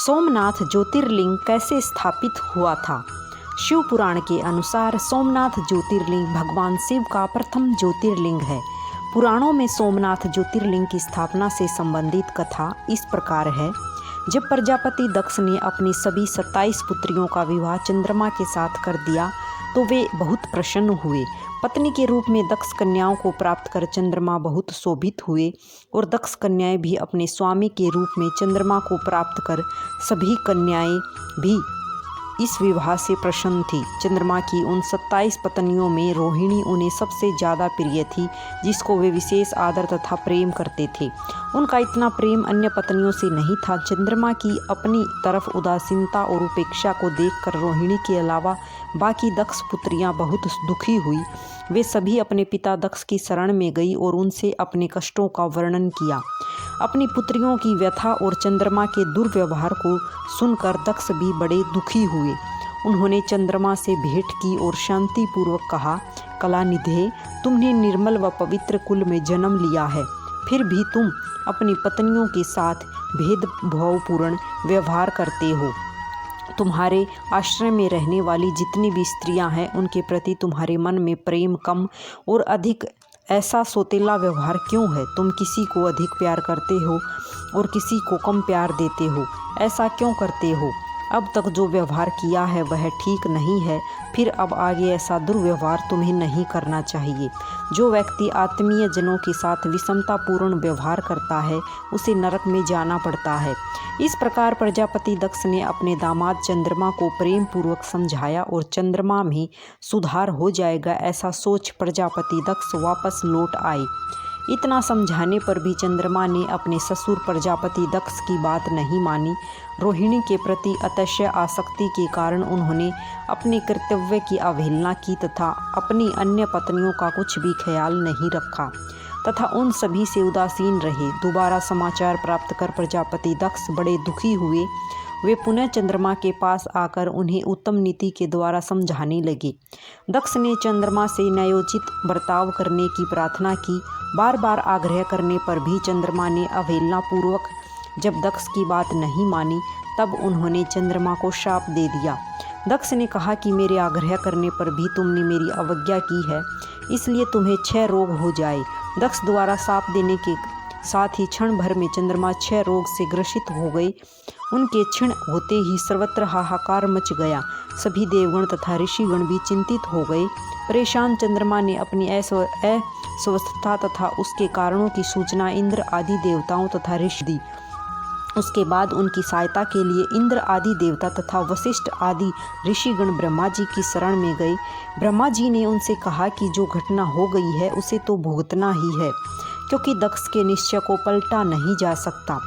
सोमनाथ ज्योतिर्लिंग कैसे स्थापित हुआ था? शिव पुराण के अनुसार सोमनाथ ज्योतिर्लिंग भगवान शिव का प्रथम ज्योतिर्लिंग है। पुराणों में सोमनाथ ज्योतिर्लिंग की स्थापना से संबंधित कथा इस प्रकार है। जब प्रजापति दक्ष ने अपनी सभी 27 पुत्रियों का विवाह चंद्रमा के साथ कर दिया तो वे बहुत प्रसन्न हुए। पत्नी के रूप में दक्ष कन्याओं को प्राप्त कर चंद्रमा बहुत शोभित हुए और दक्ष कन्याएं भी अपने स्वामी के रूप में चंद्रमा को प्राप्त कर सभी कन्याएं भी इस विवाह से प्रसन्न थी। चंद्रमा की उन 27 पत्नियों में रोहिणी उन्हें सबसे ज़्यादा प्रिय थी, जिसको वे विशेष आदर तथा प्रेम करते थे। उनका इतना प्रेम अन्य पत्नियों से नहीं था। चंद्रमा की अपनी तरफ उदासीनता और उपेक्षा को देखकर रोहिणी के अलावा बाकी दक्ष पुत्रियां बहुत दुखी हुई। वे सभी अपने पिता दक्ष की शरण में गई और उनसे अपने कष्टों का वर्णन किया। अपनी पुत्रियों की व्यथा और चंद्रमा के दुर्व्यवहार को सुनकर दक्ष भी बड़े दुखी हुए। उन्होंने चंद्रमा से भेंट की और शांतिपूर्वक कहा, कलानिधे, तुमने निर्मल व पवित्र कुल में जन्म लिया है, फिर भी तुम अपनी पत्नियों के साथ भेदभावपूर्ण व्यवहार करते हो। तुम्हारे आश्रय में रहने वाली जितनी भी स्त्रियां हैं, उनके प्रति तुम्हारे मन में प्रेम कम और अधिक ऐसा सोतेला व्यवहार क्यों है? तुम किसी को अधिक प्यार करते हो और किसी को कम प्यार देते हो। ऐसा क्यों करते हो? अब तक जो व्यवहार किया है वह ठीक नहीं है, फिर अब आगे ऐसा दुर्व्यवहार तुम्हें नहीं करना चाहिए। जो व्यक्ति आत्मीय जनों के साथ विषमतापूर्ण व्यवहार करता है उसे नरक में जाना पड़ता है। इस प्रकार प्रजापति दक्ष ने अपने दामाद चंद्रमा को प्रेम पूर्वक समझाया और चंद्रमा में सुधार हो जाएगा ऐसा सोच प्रजापति दक्ष वापस लौट आए। इतना समझाने पर भी चंद्रमा ने अपने ससुर प्रजापति दक्ष की बात नहीं मानी। रोहिणी के प्रति अतिशय आसक्ति के कारण उन्होंने अपने कर्तव्य की अवहेलना की तथा अपनी अन्य पत्नियों का कुछ भी ख्याल नहीं रखा तथा उन सभी से उदासीन रहे। दोबारा समाचार प्राप्त कर प्रजापति दक्ष बड़े दुखी हुए। वे पुनः चंद्रमा के पास आकर उन्हें उत्तम नीति के द्वारा समझाने लगे। दक्ष ने चंद्रमा से न्यायोचित बर्ताव करने की प्रार्थना की। बार बार आग्रह करने पर भी चंद्रमा ने अवहेलना पूर्वक जब दक्ष की बात नहीं मानी, तब उन्होंने चंद्रमा को शाप दे दिया। दक्ष ने कहा कि मेरे आग्रह करने पर भी तुमने मेरी अवज्ञा की है, इसलिए तुम्हें 6 रोग हो जाए। दक्ष द्वारा शाप देने के साथ ही क्षण भर में चंद्रमा 6 रोग से ग्रसित हो गए। उनके क्षीण होते ही सर्वत्र हाहाकार मच गया। सभी देवगण तथा ऋषिगण भी चिंतित हो गए। परेशान चंद्रमा ने अपनी अस्वस्थता तथा उसके कारणों की सूचना इंद्र आदि देवताओं तथा ऋषि दी। उसके बाद उनकी सहायता के लिए इंद्र आदि देवता तथा वशिष्ठ आदि ऋषिगण ब्रह्मा जी की शरण में गए। ब्रह्मा जी ने उनसे कहा कि जो घटना हो गई है उसे तो भुगतना ही है, क्योंकि दक्ष के निश्चय को पलटा नहीं जा सकता।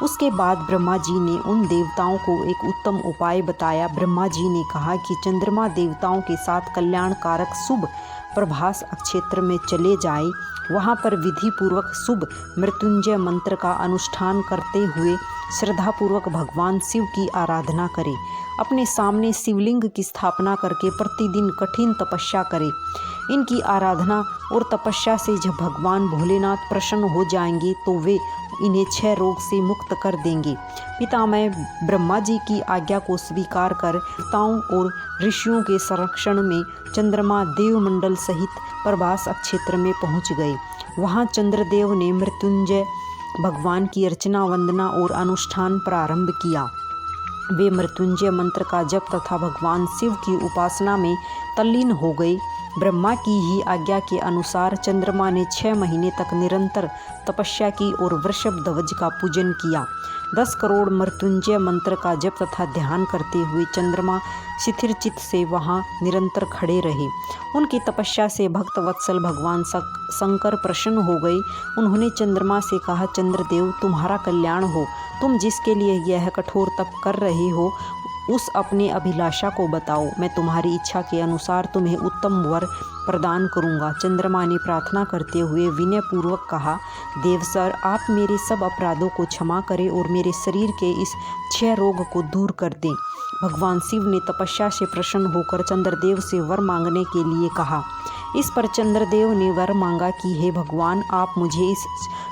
उसके बाद ब्रह्मा जी ने उन देवताओं को एक उत्तम उपाय बताया। ब्रह्मा जी ने कहा कि चंद्रमा देवताओं के साथ कल्याणकारक शुभ प्रभास क्षेत्र में चले जाए। वहाँ पर विधि पूर्वक शुभ मृत्युंजय मंत्र का अनुष्ठान करते हुए श्रद्धापूर्वक भगवान शिव की आराधना करे। अपने सामने शिवलिंग की स्थापना करके प्रतिदिन कठिन तपस्या करे। इनकी आराधना और तपस्या से जब भगवान भोलेनाथ प्रसन्न हो जाएंगे तो वे इन्हें 6 रोग से मुक्त कर देंगे। पितामह ब्रह्मा जी की आज्ञा को स्वीकार कर देवताओं और ऋषियों के संरक्षण में चंद्रमा देवमंडल सहित प्रभास क्षेत्र में पहुंच गए। वहां चंद्रदेव ने मृत्युंजय भगवान की अर्चना, वंदना और अनुष्ठान प्रारंभ किया। वे मृत्युंजय मंत्र का जप तथा भगवान शिव की उपासना में तल्लीन हो गए। ब्रह्मा की ही आज्ञा के अनुसार चंद्रमा ने 6 महीने तक निरंतर तपस्या की और वृषभ ध्वज का पूजन किया। 10 करोड़ मृत्युंजय मंत्र का जप तथा ध्यान करते हुए चंद्रमा स्थिर चित्त से वहां निरंतर खड़े रहे। उनकी तपस्या से भक्त वत्सल भगवान शंकर प्रसन्न हो गए। उन्होंने चंद्रमा से कहा, चंद्रदेव, तुम्हारा कल्याण हो। तुम जिसके लिए यह कठोर तप कर रहे हो उस अपने अभिलाषा को बताओ। मैं तुम्हारी इच्छा के अनुसार तुम्हें उत्तम वर प्रदान करूंगा। चंद्रमा ने प्रार्थना करते हुए विनय पूर्वक कहा, देव सर, आप मेरे सब अपराधों को क्षमा करें और मेरे शरीर के इस 6 रोग को दूर कर दें। भगवान शिव ने तपस्या से प्रसन्न होकर चंद्रदेव से वर मांगने के लिए कहा। इस पर चंद्रदेव ने वर मांगा कि हे भगवान, आप मुझे इस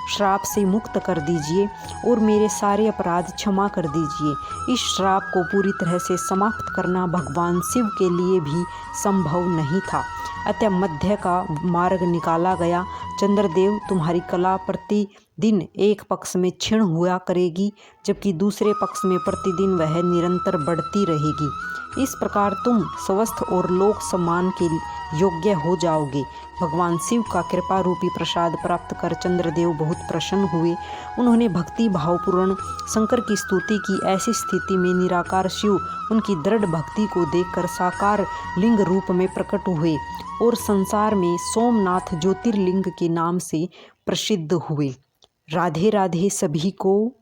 श्राप से मुक्त कर दीजिए और मेरे सारे अपराध क्षमा कर दीजिए। इस श्राप को पूरी तरह से समाप्त करना भगवान शिव के लिए भी संभव नहीं था, अतः मध्य का मार्ग निकाला गया। चंद्रदेव, तुम्हारी कला प्रतिदिन एक पक्ष में क्षीण हुआ करेगी, जबकि दूसरे पक्ष में प्रतिदिन वह निरंतर बढ़ती रहेगी। इस प्रकार तुम स्वस्थ और लोक सम्मान के योग्य हो जाओगे। भगवान शिव का कृपा रूपी प्रसाद प्राप्त कर चंद्रदेव बहुत प्रसन्न हुए। उन्होंने भक्ति भावपूर्ण शंकर की स्तुति की। ऐसी स्थिति में निराकार शिव उनकी दृढ़ भक्ति को देखकर साकार लिंग रूप में प्रकट हुए और संसार में सोमनाथ ज्योतिर्लिंग के नाम से प्रसिद्ध हुए। राधे राधे सभी को।